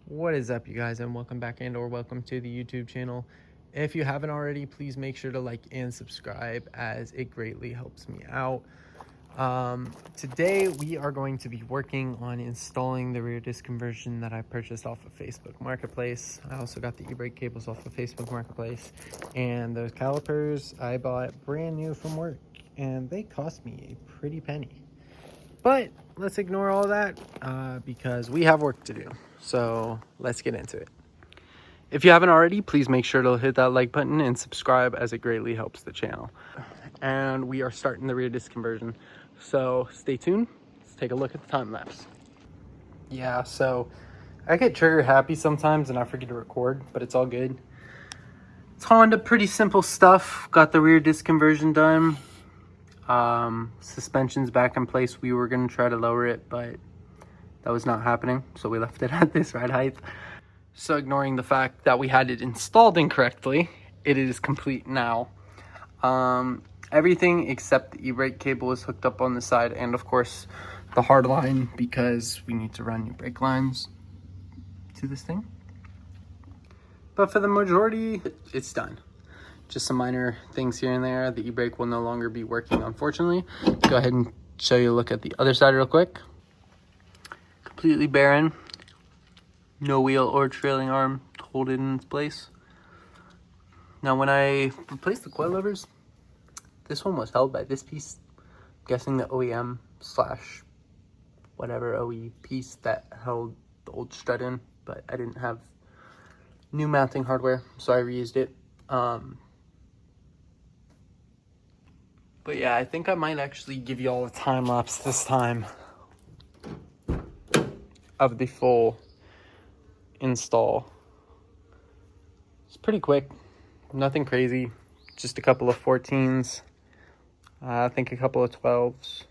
What is up, you guys, and welcome back or welcome to the YouTube channel. If you haven't already, please make sure to like and subscribe, as it greatly helps me out. Today we are going to be working on installing the rear disc conversion that I purchased off of Facebook Marketplace. I also got the e-brake cables off of Facebook Marketplace, and those calipers I bought brand new from work, and they cost me a pretty penny. But let's ignore all that because we have work to do. So let's get into it. If you haven't already, please make sure to hit that like button and subscribe, as it greatly helps the channel. And we are starting the rear disc conversion. So stay tuned. Let's take a look at the time lapse. Yeah, so I get trigger happy sometimes and I forget to record, but it's all good. It's on to pretty simple stuff. Got the rear disc conversion done. Suspension's back in place. We were going to try to lower it, but that was not happening, so we left it at this ride height. So ignoring the fact that we had it installed incorrectly, it is complete now. Everything except the e-brake cable is hooked up on the side, and of course the hard line, because we need to run new brake lines to this thing. But for the majority, it's done. Just some minor things here and there. The e-brake will no longer be working, unfortunately. Go ahead and show you a look at the other side real quick. Completely barren. No wheel or trailing arm to hold it in its place. Now when I replaced the coil levers, this one was held by this piece. I'm guessing the OEM slash whatever OE piece that held the old strut in, but I didn't have new mounting hardware, so I reused it. But yeah, I think I might actually give you all a time lapse this time of the full install. It's pretty quick, nothing crazy, just a couple of 14s, I think a couple of 12s,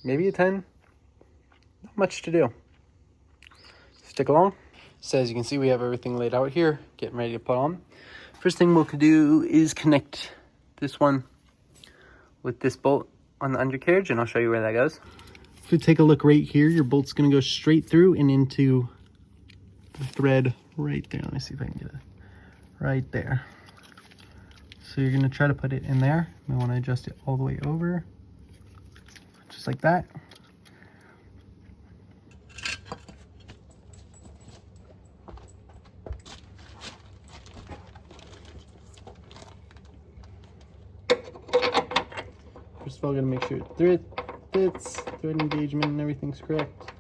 maybe a 10. Not much to do. Stick along. So as you can see, we have everything laid out here, getting ready to put on. First thing we'll do is connect this one with this bolt on the undercarriage, and I'll show you where that goes. If you take a look right here, your bolt's going to go straight through and into the thread right there. Let me see if I can get it right there. So you're going to try to put it in there. You want to adjust it all the way over, just like that. First of all, going to make sure it fits, thread engagement and everything's correct.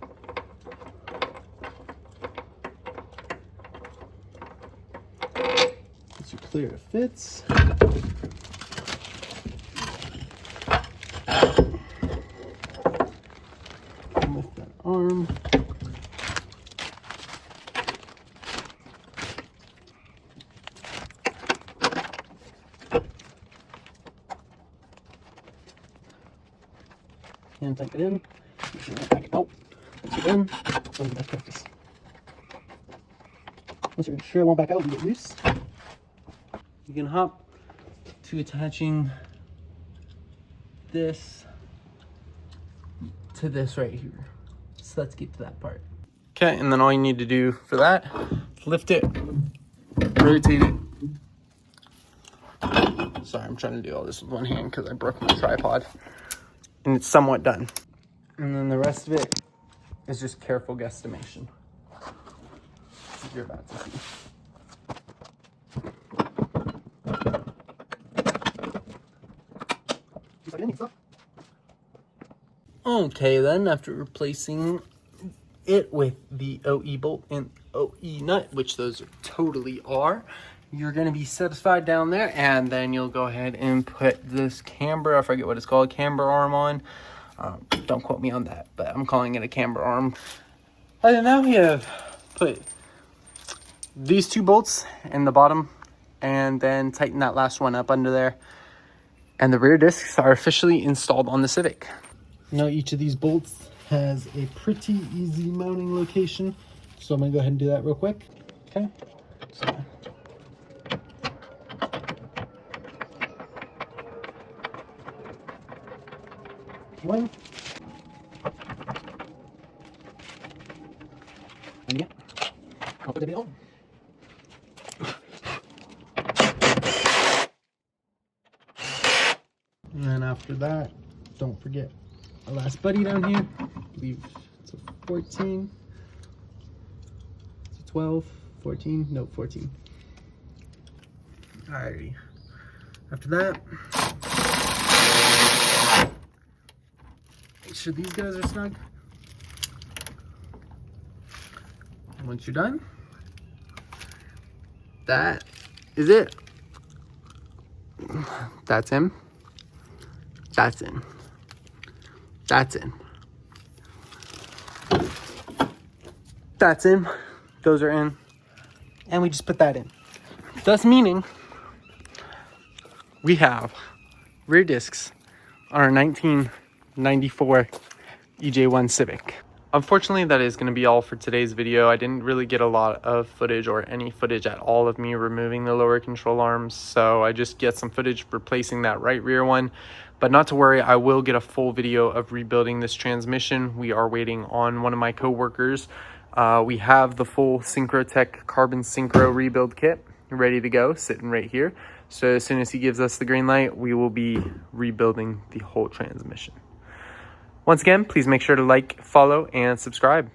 Once you're clear it fits, lift that arm. Hand type it in. Make sure you don't back it out. Once you're done, go to best practice. Once you're sure it won't back out and get loose, you can hop to attaching this to this right here. So let's get to that part. Okay, and then all you need to do for that, lift it, rotate it. Sorry, I'm trying to do all this with one hand because I broke my tripod. And it's somewhat done. And then the rest of it is just careful guesstimation, as you're about to see. Okay then, after replacing it with the OE bolt and OE nut, which those totally are, you're going to be satisfied down there, and then you'll go ahead and put this camber, I forget what it's called, camber arm on. Don't quote me on that, but I'm calling it a camber arm. And now we have put these two bolts in the bottom, and then tighten that last one up under there. And the rear discs are officially installed on the Civic. Now each of these bolts has a pretty easy mounting location, so I'm going to go ahead and do that real quick. Okay. So one. And yeah. put the video on. And then after that, don't forget our last buddy down here. I believe it's a 14. It's a 12, 14, no, 14. Alrighty. After that, make sure these guys are snug. And once you're done, that is it. That's him. That's in. That's in. That's in. Those are in. And we just put that in. Thus meaning we have rear discs on our 1994 EJ1 Civic. Unfortunately, that is going to be all for today's video. I didn't really get a lot of footage or any footage at all of me removing the lower control arms, so I just get some footage replacing that right rear one. But not to worry, I will get a full video of rebuilding this transmission. We are waiting on one of my co-workers. We have the full Synchrotech Carbon Synchro rebuild kit ready to go, sitting right here. So as soon as he gives us the green light, we will be rebuilding the whole transmission. Once again, please make sure to like, follow, and subscribe.